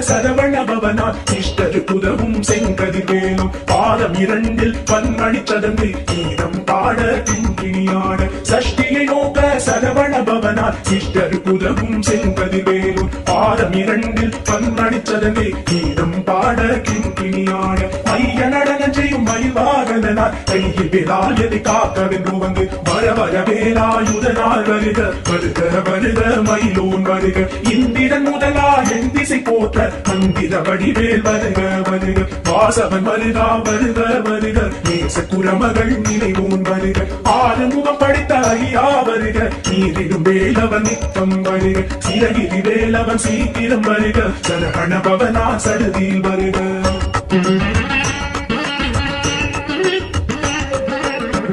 சரவண பவனார் இஷ்டருக்கு உதவும் செங்கதிர்வேலும் பாதம் இரண்டில் பன்மணி சதங்கு கீதம் பாட கிங்கிணியாட சஷ்டியை நோக்க சரவண பவனார் இஷ்டருக்கு உதவும் செங்கதிர்வேலும் பாதம் இரண்டில் பன்மணி சதங்கு கீதம் பாட கிங்கிணியாட மைய நடனம் செய்யும் மயில்வாகனார் கையில் வேலாயதை காக்கவென்று வந்து வர வர வேலாயுதனால் வருக வருக வருக மயிலோன் வருக இந்திரன் முதலா என் திசை போற்ற மந்திர வடிவேல் வருக வருக வாசவன் வருகா வருக வருக நேச குரமகள் நினைவோன் வருக ஆறுமுகம் படைத்த ஐயா வருக நீரிடும் வேலவன் நித்தம் வருக சிறகிரி வேலவன் சீக்கிரம் வருக சரவண பவனா சடுதியில் வருக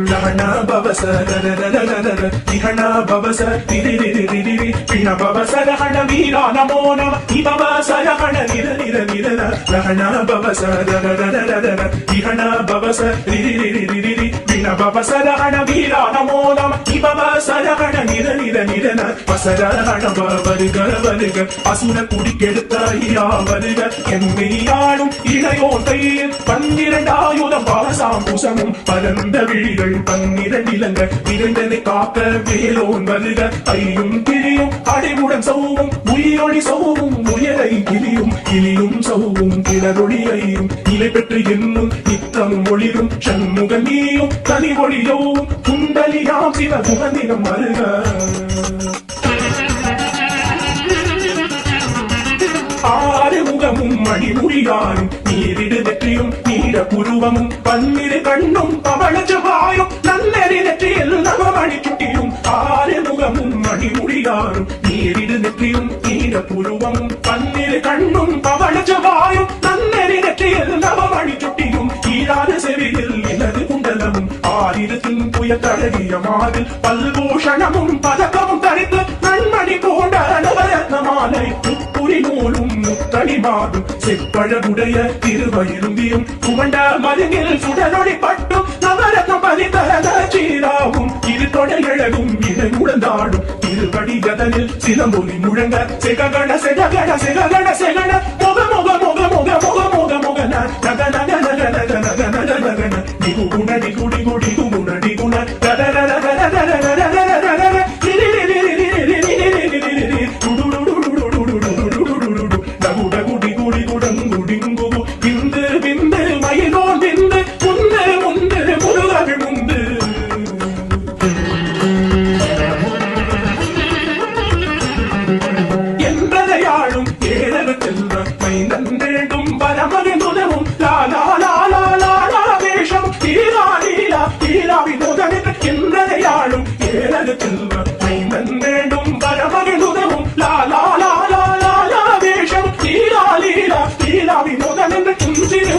Lahana babasa da da da da da da da Lahana babasa di di di di di di di Lahana babasa lahana veera namo nama Di babasa lahana nira nira nira na Lahana babasa da da da da da da da Lahana babasa di di di di di di di Lahana babasa lahana veera namo nama Di babasa lahana nira nira nira na Basara lahana varga varga Asuna kudi kedutha iya varga Emmiyaalum ilayon கையில் பன்னிரண்டாயுதம் பாசாம் புசமும் பரந்த விழிகள் பன்னிரண்டிலங்க விரைந்தனை காக்க வேலோன் வருக ஐயும் கிளியும் அடைவுடன் சௌவும் உயிரொளி சௌவும் உயரை கிளியும் கிளியும் சௌவும் கிளரொளி ஐயும் நிலை பெற்று என்னும் நித்தம் ஒளிரும் சண்முக நீயும் தனி ஒளியோவும் குண்டலியாம் சிவ குகந்திரம் வருக ஆறுமுகமும் மணிமுடியாரும் நீரிடு நெற்றியும் நீர புருவமும் பன்னிரு கண்ணும் பவள செவ்வாயும் நல்லறி நெற்றியில் நவமணி சுட்டியும் ஆறுமுகமும் மணிமுடியாரும் நீரிடு நெற்றியும் நீர புருவமும் பன்னிரு கண்ணும் பவள செவ்வாயும் நல்லறி நெற்றியில் நவமணி சுட்டியும் ஈராத செவியில் இலது குண்டலமும் ஆயிரத்தின் புய தழகிய மாதில் பல்பூஷணமும் பதக்கமும் தரித்து நன்மணி போன்ற நவரத்ன மாலை நூலும் முத்தளிமாடும் செப்பழகுடைய திருவயிருந்தியும் குமண்ட மருங்கில் சுடரொளி பட்டும் நவரத்னம் பதித்த சீராவும் இரு தொடையழகும் இதை உடந்தாடும் திருவடிகதனில் சிலம்பொலி முழங்க செககண செககண செககண செகண முக முக முக முக முக முக முகன நக நக நக நக நக நக நகன நிகு குண நிகு நிகு நிகு குண நிகுண நக நக நக நக நக நக நக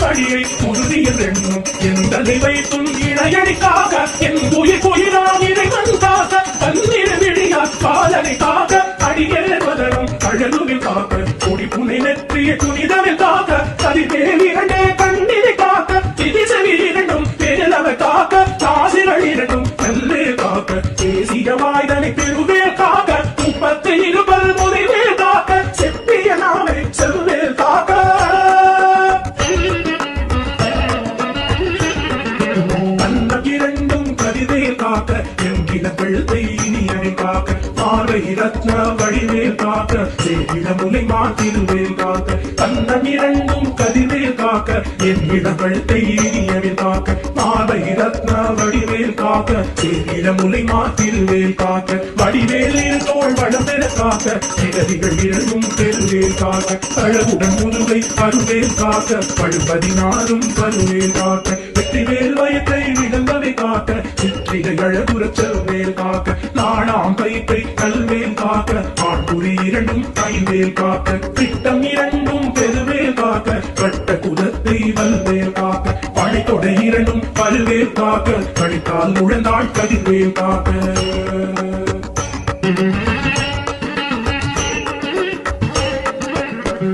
வழியை உறுதியில் எண்ணும் எந்தனை வைத்தும் இணையடிக்காக என் உயிர் போயினான் இறைவன் காக்க பன்னிரு விழியா பாலனை காக்க அடியேறுவதனும் அழகுவில் காக்க கொடி புனை நெற்றிய துணிதவில் காக்க கதிர்வேல் இரண்டே கண்ணினை காக்க திதிசவி இரண்டும் பேரளவை காக்க தாசிகள் இரண்டும் நல்லே காக்க தேசிய வாய்தனை பெருவேல் காக்க 32 முறைவேல் காக்க செப்பிய நாவை செவ்வேல் காக்க ரத்ன வடிவேல் காக்க சேவிட முலை மாத்திருவேல் காக்க கண்ணம் இரண்டும் கதிர்வேல் காக்க என் இடவழ்த்தை இனியவில் காக்க மாலை ரத்ன வடிவேல் காக்க சேவிட முலை மாத்திருவேல் காக்க வடிவேல் இரு தோள் வடம் பெற காக்க இடதிகள் இரண்டும் பெருவேல் காக்க அழகுடன் முதுகை அருவேல் காக்க பழுபதினாரும் கருவேல் காக்க வெற்றிவேல் வயத்தை விடங்கவை காக்க சிற்றிகை அழகுறச் செல்வேல் காக்க நாணாம் கயிற்றை கல்வேல் காக்க ஆண்புரி இரண்டும் கைவேல் காக்க திட்டம் இரண்டும் பெருவேல் காக்க கட்ட குதத்தை வல்வேல் காக்க படைத்தொடை இரண்டும் பல்வேல் காக்க கடித்தால் முழந்தாள் கதிர்வேல் காக்க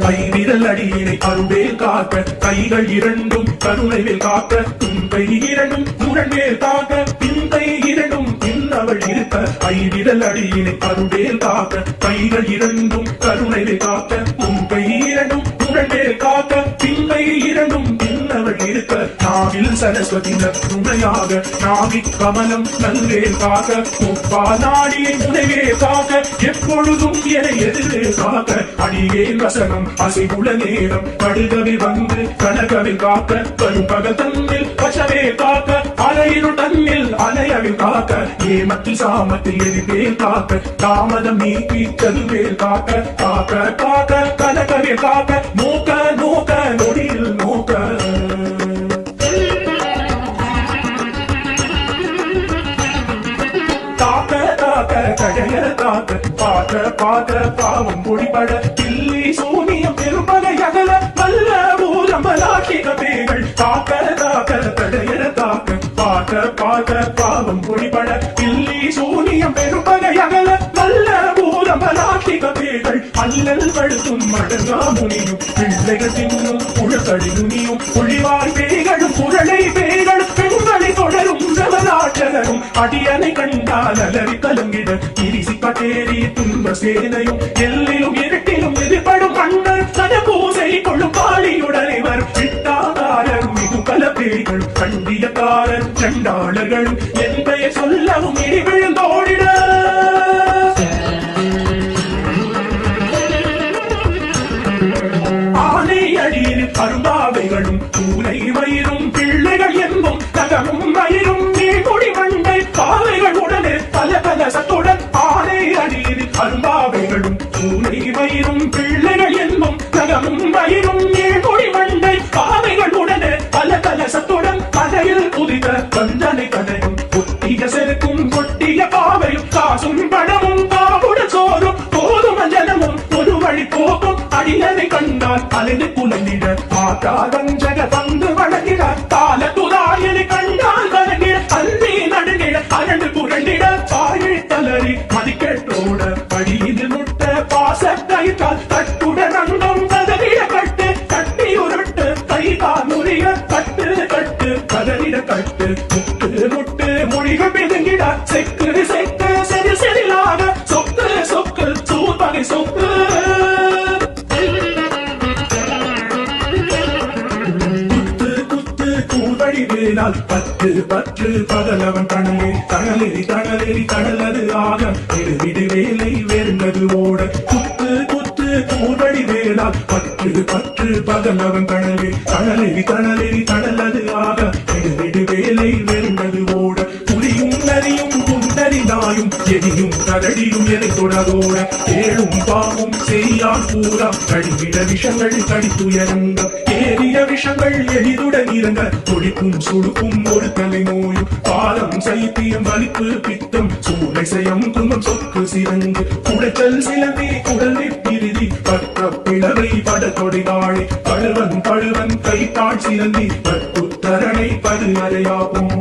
கைவிரல் அடியினை அருவேல் காக்க கைகள் இரண்டும் கருணைவேல் காக்க தும்பை இரண்டும் முரண்வேல் காக்க பிந்தை இரண்டும் பின்னவள் இருக்க கைவிரல் அடியினை அருவேல் காக்க கைகள் இரண்டும் கருணைவேல் காக்க தும்பை இரண்டும் இருக்க நாவில் சரஸ்வதி துணையாக நாவி கமலம் நல்வே காக்க முப்பா நாடியை முனைவே காக்க எப்பொழுதும் என எதிரே காக்க அடியேன் வசனம் அசைவுள்ள நேரம் கடுகவில் வந்து கனகவில் காக்க வரும் பகல் தன்னில் வசவே காக்க அலையினுள் தன்னில் அலையவில் காக்க ஏமத்தில் சாமத்தில் எதிர்வேல் காக்க தாமதம் நீக்கி சதுவேல் காக்க காக்க காக்க கனகவில் காக்க நோக்க நோக்க நொடியில் நோக்க கடைய காக்க பாக்க பாக்க பாவம் பொடிபட கில்லி சூனியம் பெரும்பகை அகல வல்ல ஊரம்பலாட்சிக பேகள் காக்க காக்க கடைய காக்க பாக்க பாக்க பாவம் பொடிபட கில்லி சூனியம் பெரும்பகை அகல வல்ல ஊரம்பலாட்சிக பேகள் அல்லல் படுத்தும் மடங்கா முனியும் பிள்ளைகள் தின்னும் புழக்கடி நுனியும் புள்ளிவாய் பேய்களும் புரளை பேய்களும் பெண்களை தொடரும் நவராட்சகரும் அடியனை கண்டால் அலறி கலங்கிட இரிசி கட்டேரி துன்ப சேனையும் எல்லிலும் இருட்டிலும் எதிர்படும் மன்னர் சத பூசை கொள்ளும் காளியுடனே வரும் சிட்டாதாரரும் மிகு பல பேய்களும் கண்டியக்காரர் சண்டாளர்களும் என் பெயர் சொல்லவும் இடி விழுந்தோடிட அரும்பாவைகளும் பூனை மயிரும் பிள்ளைகள் என்பும் நகமும் மயிரும் நீர்முடி மண்டை பாவைகள் உடனே பல பல சத்துடன் ஆனை அடியில் அரும்பாவைகளும் பூனை மயிரும் பிள்ளைகள் என்பும் நகமும் மயிரும் நீர்முடி மண்டை பாவைகள் உடனே பல பல சத்துடன் கதையில் புதித வஞ்சனை கதையும் ஒட்டிய செருக்கும் கொட்டிய பாவையும் காசும் பணமும் காவுட சோறும் போதும் ஜனமும் ஒரு வழி போக்கும் அடியனை கண்டால் அலைந்து குலைந்திட ஆட்டாதஞ்சக தந்து வழங்கிட தால துதாயனை கண்டால் வழங்கிட அன்பி நடுங்கிட அரண்டு புரண்டிட பாயை தளறி மதிக்கெட்டோட படியில் முட்ட பாச கைத்தால் தட்டுட ரங்கம் கதறிட கட்டு கட்டி உருட்டு கை கால் முறிய கட்டு கட்டு கதறிட கட்டு முட்டு முட்டு மொழிகள் பிதுங்கிட செக்கு செக்கு செதில் செதிலாக சொக்கு சொக்கு சூப்பகை சொக்கு வேளால் பற்று பற்று பகலவன் கணலே தணலெறி தணலெறி தணலது ஆக விடு வேலை வேர்ந்தது ஓட குத்து குத்து கூர்வடி வேளால் பற்று பற்று பகலவன் கணலே தணலெறி தணலெறி தணலது ஆக விடு வேலை வேர்ந்தது ஓட புலியும் நரியும் குண்டறிந்தாயும் எரியும் கரடியும் எதை தொடரோட ஏழும் பாவும் செய்யான் பூரா கடிவிட விஷங்கள் கடித்துயரங்க ஏறிய விஷங்கள் எளிதுடன் இறங்க ஒழிக்கும் சுடுக்கும் ஒரு தலை நோயும் பாலம் சைத்தியம் வலிப்பு பித்தம் சூளை செய்யம் துன்பம் சொக்கு சிறங்கு குடைச்சல் சிலந்தி குடல் பிரிதி பற்ற பிளவை படத்தொடை வாழை பழுவன் பழுவன் கைத்தாள் சிலந்தி பற்புத்தரணை பது அறையாகும்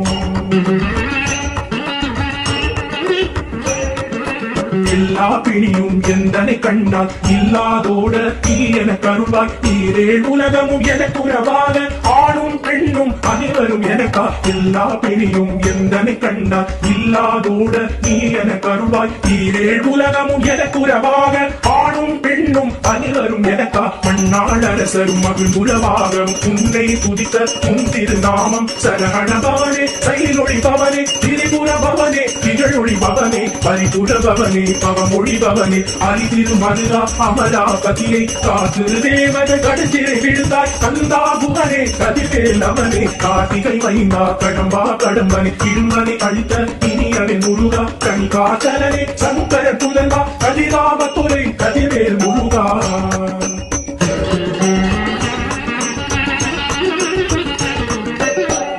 எல்லா பிணியும் எந்தனை கண்டால் இல்லாதோட நீ என கருவாய் நீரேழ் உலகமும் எனக்கு உறவாக ஆணும் பெண்ணும் அனைவரும் எனக்கா எல்லா பிணியும் எந்தனை கண்டால் இல்லாதோட நீ என கருவாய் நீரேழ் உலகமும் எனக்கு உறவாக ஆணும் பெண்ணும் அனைவரும் எனக்கா மண்ணாள் அரசரும் மகிழ்வுறவாக உன்னை துதித்த உன் திருநாமம் சரகண பவனே செயலொழி பவனே திரிபுர பவனே திகழொழி பவனே பரிபுர பவனே பவமொழி பவனே அரிதிரு மதுரா அமராபதியை காத்து தேவத கடுஞ்சிறை விழுந்தாய் கந்தா புகனே கதிர்வேல் அவனே கார்த்திகை மைந்தா கடம்பா கடம்பனே இருமனை அழித்த இனியவை முருகா கணிகாச்சலனே சங்கர புலன்பா கதிராமத்துறை கதிர்வேல் முருகா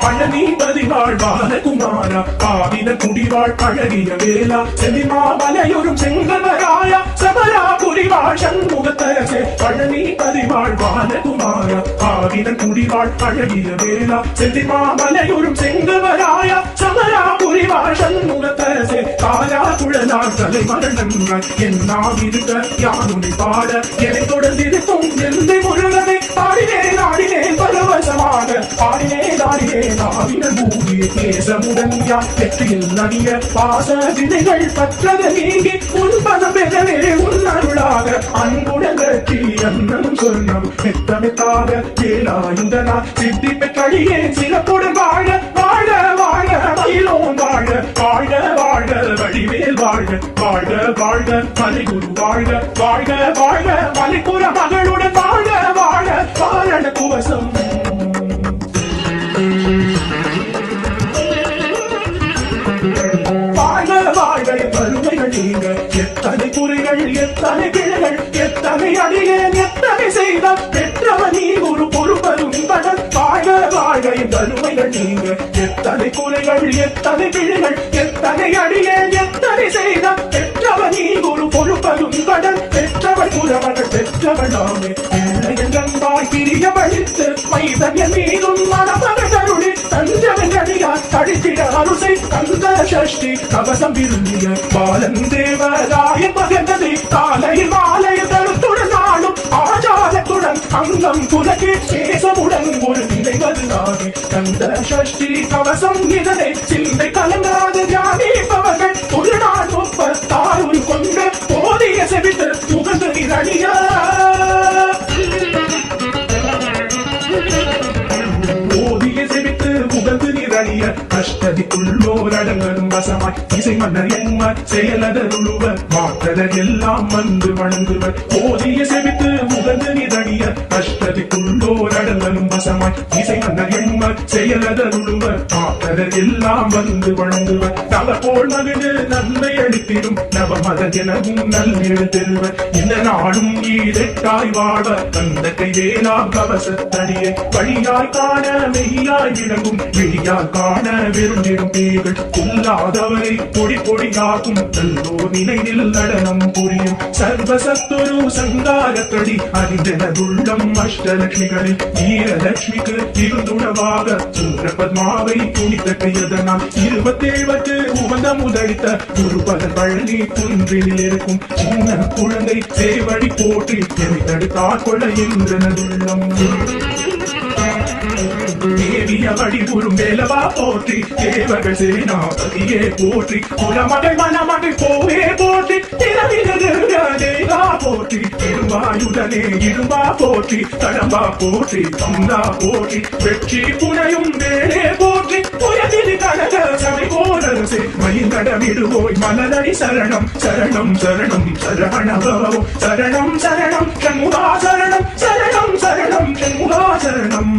பழனிபதிவாழ் பாலகுமாரா பாவின குடிவாழ் அழகிய வேளா செல்லிமாமலையொரும் செங்கவராயா சபரா புரிவாழ் சண்முகத்தரசே பழனிபதிவாழ் பாலகுமாரா பாவின குடிவாழ் அழகிய வேளா செல்லிமாமலையொரும் செங்கவராயா சபரா புரிவாழ் சண்முகத்தரசே காலா குழலார் தலை மரணங்கள் என்னாவிருக்க யானுனை பாட எனை தொடர்ந்திருக்கும் எந்தை முருகனை பாடினேன் ஆடினேன் பரவசமாக ஆடினே தாடினே நாவினர் மூடிய தேசமுடன் யார் வெற்றியில் நதிய பாச விதைகள் பற்றது நீங்கி உன்பதம் பெறவே உன்னருளாக அன்புடன் வெற்றி அன்னம் சொன்னம் மெத்தமெத்தாக வேலாயுதனா சித்தி பெற்றழியே சிறப்புடன் வாழ வாழ வாழ மயிலோன் வாழ வாழ வாழ வழிவேல் வாழ வாழ வாழ மலைகுரு வாழ வாழ வாழ மலைப்புற மகளுடன் வாழ வாழ வாழ குவசம் வாழ வாழ வறுமைகள் நீங்க எத்தனை குறைகள் எத்தனை கிளைகள் எத்தனை அடியேன் எத்தனை செய்தால் பெற்றவன் நீ ஒரு பொறுப்பதும் படன் வாழ வாழ வறுமைகள் நீங்க எத்தனை குறைகள் எத்தனை கிளைகள் எத்தனை அடியேன் எத்தனை செய்தால் பெற்றவன் நீ ஒரு பொறுப்பதும் படன் பெற்றவள் புறவர்கள் பெற்றவளாமே பிள்ளையங்கன்பாய் பிரிய வழித்து மைதன் மீதும் மனமகளுடைய தஞ்சவெங்கடியார் தழித்திட அருசை கந்த சஷ்டி கவசம் விரும்பிய பாலன் தேவராய பகந்ததை காலையில் மாலையில் தருத்துடன் நாளும் ஆச்சாரத்துடன் அங்கம் புலகி சேசமுடன் ஒரு நினைவது நாடி கந்த சஷ்டி கவசம் இதனை சிந்தை கலங்காத தியானிப்பவர்கள் ஒரு நாள் 36 கொண்டு போதிய செவித்து முகந்து நிரணிய கஷ்டதிக்குள்ளோரடங்கரும் வசமாய் இசை மன்னர் என்மார் செயலதருளுவ மாற்றதர் எல்லாம் வந்து வணங்குவர் போதிய செவித்து முகந்து நிதழிய கஷ்டதிக்குள்ளோரடங்கரும் வசமாய் இசை மன்னர் என்மார் செயலதருளுவ மாற்றதர் எல்லாம் வந்து வணங்குவர் தவ போல் மகிழ்ந்து நன்மை அளித்திடும் நவமதன் எனவும் நல்லெழுத்தெருவர் இந்த நாளும் ஈரெட்டாய் வாழ அந்த கைவேலா கவசத்தடியை வழியாய் காண மெய்யாய் விளங்கும் விழியால் காண விரும்பிடும் பேர்கள் இல்லாதவரை பொடி பொடியாகும் நல்லோர் நிலையில் நடனம் புரியும் சர்வசத்துரு சங்காரத்தடி அறிந்தனதுள்ளம் அஷ்டலட்சுமிகளில் வீரலட்சுமிக்கு இருந்துணவாக சூரபத்மாவை துணித்த கையதனால் 27 உகந்த முதலித்த குருபதன் பழனி குன்றில் இருக்கும் சின்ன குழந்தை சேவடி போற்றி எதை தடுத்தாற் கொள்ள என்றனதுள்ளம் தேவிய வடிவுறும் வேலவா போற்றி தேவர்கள் சேனாபதியே போற்றி குலமகள் மணமகள் போவே போற்றி திரவிதா போற்றி இரும்பாயுடனே இரும்பா போற்றி தடம்பா போற்றி தந்தா போற்றி வெற்றி புனையும் வேலே போற்றி புயதிரி கனக சமை போரரசே மயிலடமிடுவோய் மலரடி சரணம் சரணம் சரணம் சரவணபவோ சரணம் சரணம் சண்முகா சரணம் சரணம் சரணம் சண்முகா சரணம்